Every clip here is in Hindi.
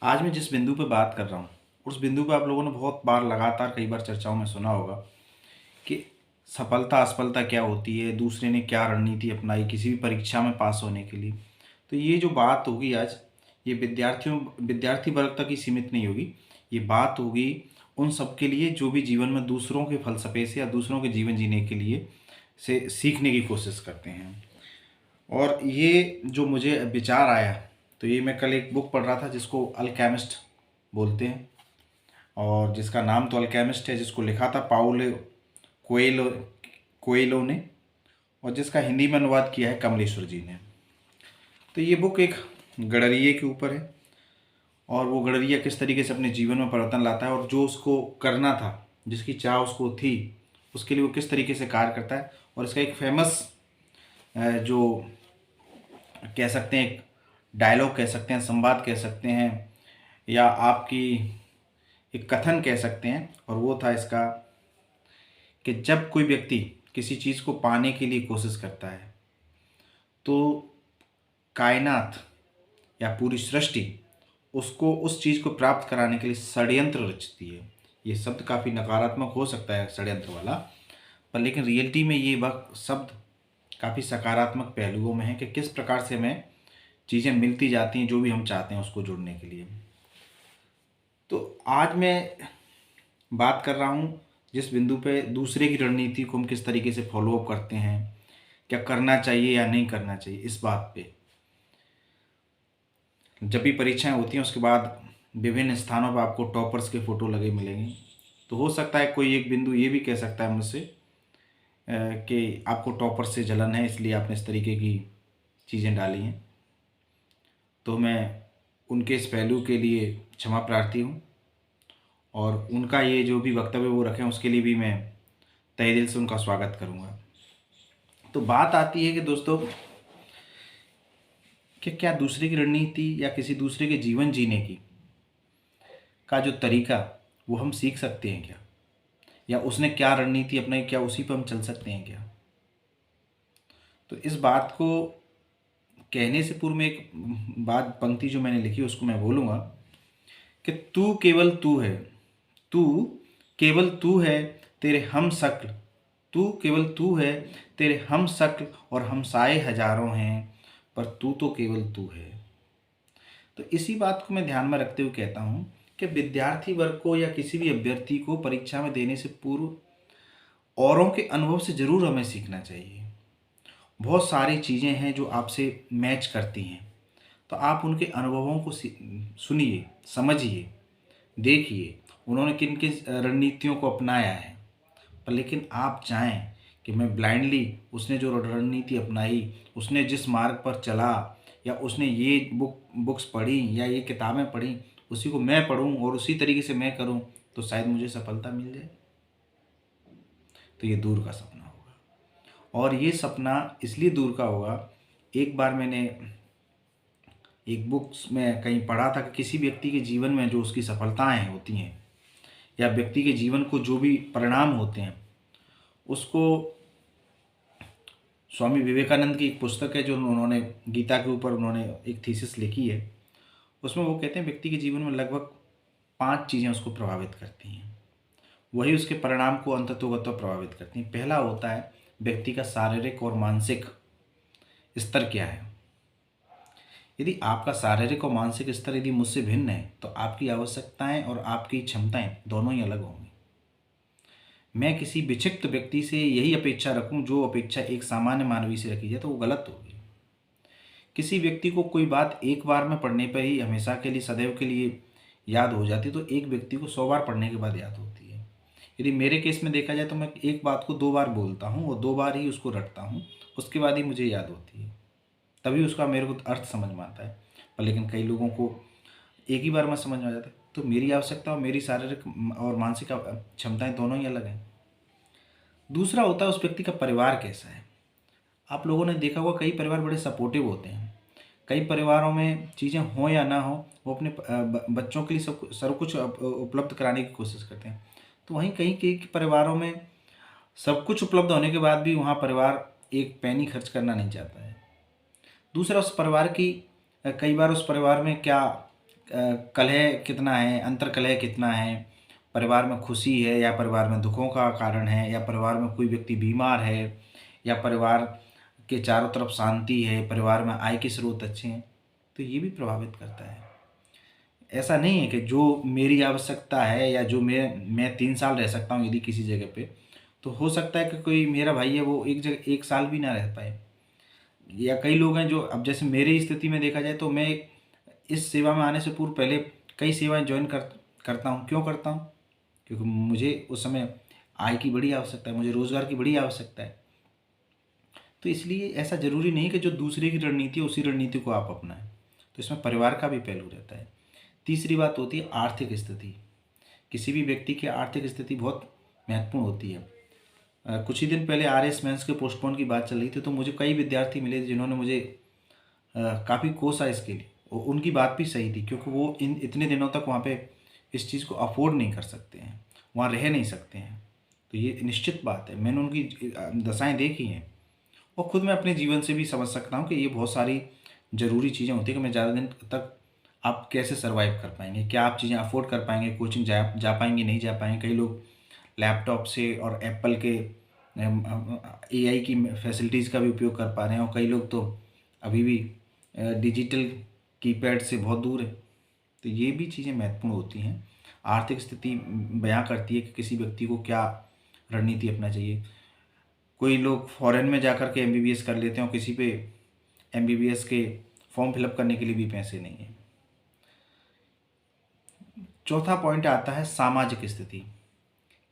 आज मैं जिस बिंदु पे बात कर रहा हूँ, उस बिंदु पे आप लोगों ने बहुत बार लगातार कई बार चर्चाओं में सुना होगा कि सफलता असफलता क्या होती है, दूसरे ने क्या रणनीति अपनाई किसी भी परीक्षा में पास होने के लिए। तो ये जो बात होगी आज, ये विद्यार्थी वर्ग तक ही सीमित नहीं होगी। ये बात होगी उन सब के लिए जो भी जीवन में दूसरों के फलसफे से या दूसरों के जीवन जीने के लिए से सीखने की कोशिश करते हैं। और ये जो मुझे विचार आया, तो ये मैं कल एक बुक पढ़ रहा था जिसको अल्केमिस्ट बोलते हैं, और जिसका नाम तो अल्केमिस्ट है, जिसको लिखा था पाउलो कोएलो कोएलो ने, और जिसका हिंदी में अनुवाद किया है कमलेश्वर जी ने। तो ये बुक एक गडरिये के ऊपर है, और वो गडरिया किस तरीके से अपने जीवन में परिवर्तन लाता है, और जो उसको करना था, जिसकी चाह उसको थी, उसके लिए वो किस तरीके से कार्य करता है। और इसका एक फेमस जो कह सकते हैं, एक डायलॉग कह सकते हैं, संवाद कह सकते हैं, या आपकी एक कथन कह सकते हैं, और वो था इसका कि जब कोई व्यक्ति किसी चीज़ को पाने के लिए कोशिश करता है, तो कायनात या पूरी सृष्टि उसको उस चीज़ को प्राप्त कराने के लिए षड्यंत्र रचती है। ये शब्द काफ़ी नकारात्मक हो सकता है, षड्यंत्र वाला, पर लेकिन रियलिटी में ये वह शब्द काफ़ी सकारात्मक पहलुओं में है कि किस प्रकार से हमें चीज़ें मिलती जाती हैं जो भी हम चाहते हैं उसको जुड़ने के लिए। तो आज मैं बात कर रहा हूँ जिस बिंदु पे दूसरे की रणनीति को हम किस तरीके से फॉलो अप करते हैं, क्या करना चाहिए या नहीं करना चाहिए, इस बात पे। जब भी परीक्षाएं होती हैं उसके बाद विभिन्न स्थानों पर आपको टॉपर्स के फ़ोटो लगे मिलेंगे। तो हो सकता है कोई एक बिंदु ये भी कह सकता है मुझसे कि आपको टॉपर से जलन है, इसलिए आपने इस तरीके की चीज़ें डाली हैं। तो मैं उनके इस पहलू के लिए क्षमा प्रार्थी हूँ, और उनका ये जो भी वक्तव्य वो रखें उसके लिए भी मैं तहे दिल से उनका स्वागत करूँगा। तो बात आती है कि दोस्तों, कि क्या दूसरे की रणनीति या किसी दूसरे के जीवन जीने की का जो तरीका वो हम सीख सकते हैं क्या, या उसने क्या रणनीति अपनाई, क्या उसी पर हम चल सकते हैं क्या। तो इस बात को कहने से पूर्व में एक बात पंक्ति जो मैंने लिखी उसको मैं बोलूँगा कि तू केवल तू है, तू केवल तू है, तेरे हम शक्ल, तू केवल तू है, तेरे हम शक्ल और हमसाए हजारों हैं, पर तू तो केवल तू है। तो इसी बात को मैं ध्यान में रखते हुए कहता हूँ कि विद्यार्थी वर्ग को या किसी भी अभ्यर्थी को परीक्षा में देने से पूर्व औरों के अनुभव से ज़रूर हमें सीखना चाहिए। बहुत सारी चीज़ें हैं जो आपसे मैच करती हैं, तो आप उनके अनुभवों को सुनिए, समझिए, देखिए उन्होंने किन किन रणनीतियों को अपनाया है। पर लेकिन आप चाहें कि मैं ब्लाइंडली उसने जो रणनीति अपनाई, उसने जिस मार्ग पर चला, या उसने ये बुक्स पढ़ी या ये किताबें पढ़ी, उसी को मैं पढूं और उसी तरीके से मैं करूं, तो शायद मुझे सफलता मिल जाए। तो ये दूर का सपना होगा, और ये सपना इसलिए दूर का होगा। एक बार मैंने एक बुक्स में कहीं पढ़ा था कि किसी व्यक्ति के जीवन में जो उसकी सफलताएं होती हैं, या व्यक्ति के जीवन को जो भी परिणाम होते हैं, उसको स्वामी विवेकानंद की एक पुस्तक है जो उन्होंने गीता के ऊपर उन्होंने एक थीसिस लिखी है। उसमें वो कहते हैं व्यक्ति के जीवन में लगभग 5 चीज़ें उसको प्रभावित करती हैं, वही उसके परिणाम को अंततोगत्वा प्रभावित करती हैं। पहला होता है व्यक्ति का शारीरिक और मानसिक स्तर क्या है। यदि आपका शारीरिक और मानसिक स्तर यदि मुझसे भिन्न है, तो आपकी आवश्यकताएं और आपकी क्षमताएं दोनों ही अलग होंगी। मैं किसी विक्षिप्त व्यक्ति से यही अपेक्षा रखूं जो अपेक्षा एक सामान्य मानवीय से रखी जाए, तो वो गलत होगी। किसी व्यक्ति को कोई बात एक बार में पढ़ने पर ही हमेशा के लिए, सदैव के लिए याद हो जाती है, तो एक व्यक्ति को 100 बार पढ़ने के बाद याद होती है। यदि मेरे केस में देखा जाए तो मैं एक बात को 2 बार बोलता हूँ और 2 बार ही उसको रटता हूँ, उसके बाद ही मुझे याद होती है, तभी उसका मेरे को अर्थ समझ में आता है। पर लेकिन कई लोगों को एक ही बार में समझ में आ जाता है। तो मेरी आवश्यकता और मेरी शारीरिक और मानसिक क्षमताएं दोनों ही अलग हैं। दूसरा होता है उस व्यक्ति का परिवार कैसा है। आप लोगों ने देखा होगा कई परिवार बड़े सपोर्टिव होते हैं। कई परिवारों में चीज़ें हों या ना हो, वो अपने बच्चों के लिए सब कुछ उपलब्ध कराने की कोशिश करते हैं। तो वहीं कहीं कई परिवारों में सब कुछ उपलब्ध होने के बाद भी वहाँ परिवार एक पैनी खर्च करना नहीं चाहता है। दूसरा, उस परिवार की कई बार उस परिवार में क्या कलह कितना है, अंतर कलह कितना है, परिवार में खुशी है या परिवार में दुखों का कारण है, या परिवार में कोई व्यक्ति बीमार है, या परिवार के चारों तरफ शांति है, परिवार में आय के स्रोत अच्छे हैं, तो ये भी प्रभावित करता है। ऐसा नहीं है कि जो मेरी आवश्यकता है या जो मैं 3 साल रह सकता हूँ यदि किसी जगह पे, तो हो सकता है कि कोई मेरा भाई है वो एक जगह 1 साल भी ना रह पाए। या कई लोग हैं जो, अब जैसे मेरी स्थिति में देखा जाए तो मैं इस सेवा में आने से पूर्व पहले कई सेवाएं ज्वाइन करता हूँ। क्यों करता हूँ? क्योंकि मुझे उस समय आय की बड़ी आवश्यकता है, मुझे रोज़गार की बड़ी आवश्यकता है। तो इसलिए ऐसा ज़रूरी नहीं कि जो दूसरे की रणनीति है उसी रणनीति को आप अपनाएं। तो इसमें परिवार का भी पहलू रहता है। तीसरी बात होती है आर्थिक स्थिति। किसी भी व्यक्ति की आर्थिक स्थिति बहुत महत्वपूर्ण होती है। कुछ ही दिन पहले आरएस मेंस के पोस्टपोन की बात चल रही थी, तो मुझे कई विद्यार्थी मिले जिन्होंने मुझे काफ़ी कोसा इसके लिए। उनकी बात भी सही थी, क्योंकि वो इन इतने दिनों तक वहाँ पे इस चीज़ को अफोर्ड नहीं कर सकते हैं, वहाँ रह नहीं सकते हैं। तो ये निश्चित बात है, मैंने उनकी दशाएँ देखी हैं और ख़ुद मैं अपने जीवन से भी समझ सकता हूँ कि ये बहुत सारी ज़रूरी चीज़ें होती हैं कि मैं ज़्यादा दिन तक आप कैसे सर्वाइव कर पाएंगे, क्या आप चीज़ें अफोर्ड कर पाएंगे, कोचिंग जा पाएंगे, नहीं जा पाएंगे। कई लोग लैपटॉप से और एप्पल के एआई की फैसिलिटीज़ का भी उपयोग कर पा रहे हैं, और कई लोग तो अभी भी डिजिटल कीपैड से बहुत दूर है। तो ये भी चीज़ें महत्वपूर्ण होती हैं। आर्थिक स्थिति बयां करती है कि किसी व्यक्ति को क्या रणनीति अपना चाहिए। कोई लोग फॉरेन में जाकर के एमबीबीएस कर लेते हैं और किसी पे एमबीबीएस के फॉर्म फिलअप करने के लिए भी पैसे नहीं हैं। चौथा पॉइंट आता है सामाजिक स्थिति।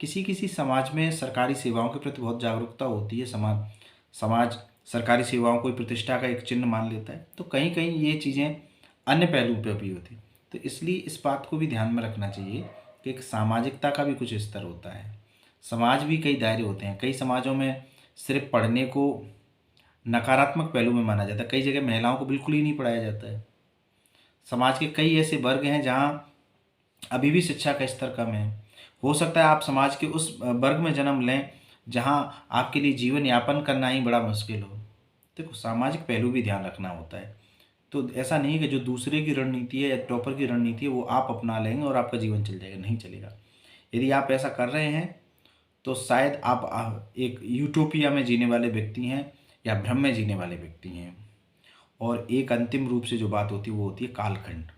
किसी किसी समाज में सरकारी सेवाओं के प्रति बहुत जागरूकता होती है। समाज सरकारी सेवाओं को प्रतिष्ठा का एक चिन्ह मान लेता है, तो कहीं कहीं ये चीज़ें अन्य पहलू पर भी होती। तो इसलिए इस बात को भी ध्यान में रखना चाहिए कि एक सामाजिकता का भी कुछ स्तर होता है। समाज भी कई दायरे होते हैं। कई समाजों में सिर्फ पढ़ने को नकारात्मक पहलू में माना जाता है, कई जगह महिलाओं को बिल्कुल ही नहीं पढ़ाया जाता है। समाज के कई ऐसे वर्ग हैं जहाँ अभी भी शिक्षा का स्तर कम है। हो सकता है आप समाज के उस वर्ग में जन्म लें जहाँ आपके लिए जीवन यापन करना ही बड़ा मुश्किल हो। देखो, सामाजिक पहलू भी ध्यान रखना होता है। तो ऐसा नहीं है कि जो दूसरे की रणनीति है या टॉपर की रणनीति है वो आप अपना लेंगे और आपका जीवन चल जाएगा, नहीं चलेगा। यदि आप ऐसा कर रहे हैं तो शायद आप एक यूटोपिया में जीने वाले व्यक्ति हैं या भ्रम में जीने वाले व्यक्ति हैं। और एक अंतिम रूप से जो बात होती है वो होती है कालखंड।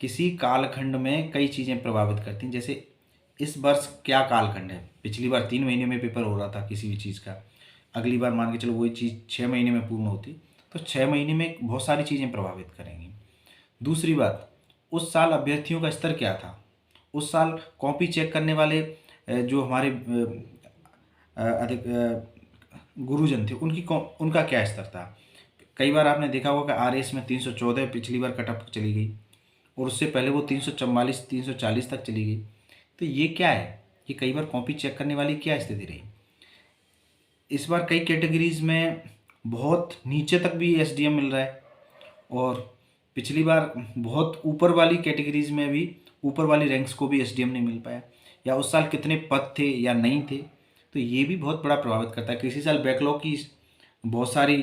किसी कालखंड में कई चीज़ें प्रभावित करती हैं। जैसे इस वर्ष क्या कालखंड है, पिछली बार 3 महीने में पेपर हो रहा था किसी भी चीज़ का, अगली बार मान के चलो वही चीज़ 6 महीने में पूर्ण होती, तो 6 महीने में बहुत सारी चीज़ें प्रभावित करेंगी। दूसरी बात, उस साल अभ्यर्थियों का स्तर क्या था, उस साल कॉपी चेक करने वाले जो हमारे अधिक गुरुजन थे उनका क्या स्तर था। कई बार आपने देखा होगा कि आरएस में 314 पिछली बार कट ऑफ चली गई, और उससे पहले वो 344 340 तक चली गई। तो ये क्या है, ये कई बार कॉपी चेक करने वाली क्या स्थिति रही। इस बार कई कैटेगरीज में बहुत नीचे तक भी एसडीएम मिल रहा है, और पिछली बार बहुत ऊपर वाली कैटेगरीज में भी ऊपर वाली रैंक्स को भी एसडीएम नहीं मिल पाया, या उस साल कितने पद थे या नहीं थे। तो ये भी बहुत बड़ा प्रभावित करता है। किसी साल बैकलॉग की बहुत सारी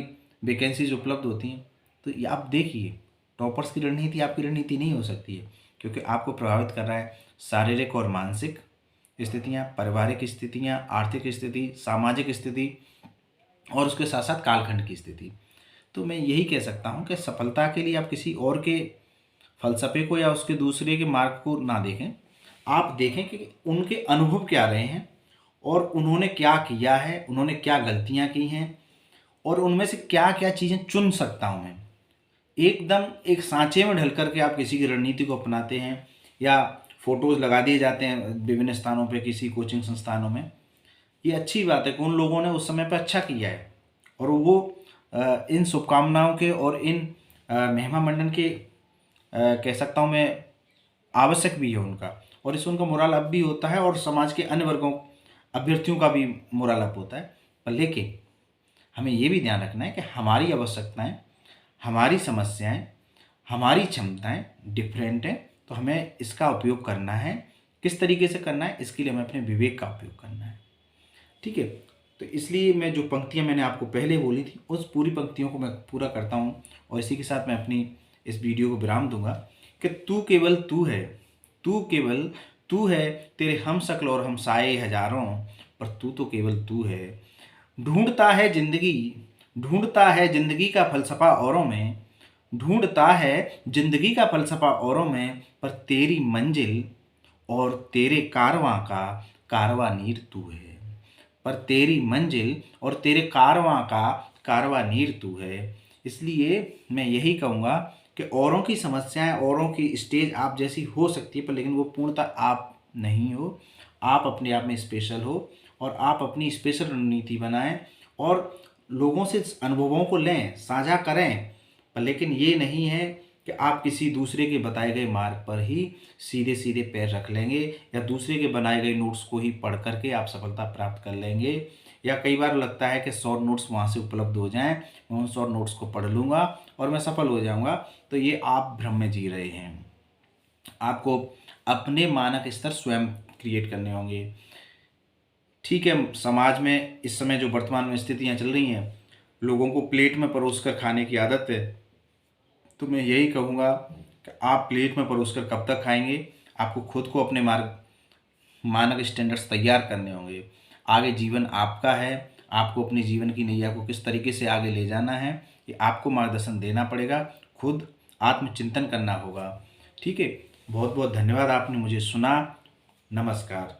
वैकेंसीज उपलब्ध होती हैं। तो ये आप देखिए, टॉपर्स की रणनीति आपकी रणनीति नहीं हो सकती है, क्योंकि आपको प्रभावित कर रहा है शारीरिक और मानसिक स्थितियाँ, पारिवारिक स्थितियाँ, आर्थिक स्थिति, सामाजिक स्थिति और उसके साथ साथ कालखंड की स्थिति। तो मैं यही कह सकता हूँ कि सफलता के लिए आप किसी और के फलसफे को या उसके दूसरे के मार्ग को ना देखें। आप देखें कि उनके अनुभव क्या रहे हैं और उन्होंने क्या किया है, उन्होंने क्या गलतियाँ की हैं, और उनमें से क्या क्या चीज़ें चुन सकता हूँ मैं। एकदम एक सांचे में ढल करके आप किसी की रणनीति को अपनाते हैं या फोटोज़ लगा दिए जाते हैं विभिन्न स्थानों पे, किसी कोचिंग संस्थानों में। ये अच्छी बात है कि उन लोगों ने उस समय पे अच्छा किया है, और वो इन शुभकामनाओं के और इन महिमा मंडन के कह सकता हूँ मैं आवश्यक भी है उनका, और इससे उनका मोरल अप भी होता है और समाज के अन्य वर्गों अभ्यर्थियों का भी मोरल अप होता है। पर लेकिन हमें ये भी ध्यान रखना है कि हमारी आवश्यकताएं, हमारी समस्याएं, हमारी क्षमताएं डिफरेंट हैं। तो हमें इसका उपयोग करना है, किस तरीके से करना है, इसके लिए हमें अपने विवेक का उपयोग करना है। ठीक है, तो इसलिए मैं जो पंक्तियां मैंने आपको पहले बोली थी उस पूरी पंक्तियों को मैं पूरा करता हूं, और इसी के साथ मैं अपनी इस वीडियो को विराम दूंगा कि तू केवल तू है, तू केवल तू है, तेरे हम शक्ल और हम साए हजारों, पर तू तो केवल तू है। ढूंढता है जिंदगी, ढूंढता है जिंदगी का फलसफा औरों में, ढूंढता है जिंदगी का फलसफा औरों में, पर तेरी मंजिल और तेरे कारवां का कारवानीर तू है। पर तेरी मंजिल और तेरे कारवां का कारवानीर तू है। इसलिए मैं यही कहूँगा कि औरों की समस्याएं, औरों की स्टेज आप जैसी हो सकती है, पर लेकिन वो पूर्णतः आप नहीं हो। आप अपने आप में स्पेशल हो, और आप अपनी स्पेशल रणनीति बनाएं और लोगों से अनुभवों को लें, साझा करें। पर लेकिन ये नहीं है कि आप किसी दूसरे के बताए गए मार्ग पर ही सीधे सीधे पैर रख लेंगे, या दूसरे के बनाए गए नोट्स को ही पढ़ करके आप सफलता प्राप्त कर लेंगे। या कई बार लगता है कि 100 नोट्स वहाँ से उपलब्ध हो जाएं, मैं उन 100 नोट्स को पढ़ लूँगा और मैं सफल हो जाऊँगा। तो ये आप भ्रम में जी रहे हैं। आपको अपने मानक स्तर स्वयं क्रिएट करने होंगे। ठीक है, समाज में इस समय जो वर्तमान में स्थितियाँ चल रही हैं, लोगों को प्लेट में परोस कर खाने की आदत है। तो मैं यही कहूँगा कि आप प्लेट में परोसकर कब तक खाएंगे। आपको खुद को अपने मानक स्टैंडर्ड्स तैयार करने होंगे। आगे जीवन आपका है, आपको अपने जीवन की नैया को किस तरीके से आगे ले जाना है, ये आपको मार्गदर्शन देना पड़ेगा। खुद आत्मचिंतन करना होगा। ठीक है, बहुत बहुत धन्यवाद, आपने मुझे सुना। नमस्कार।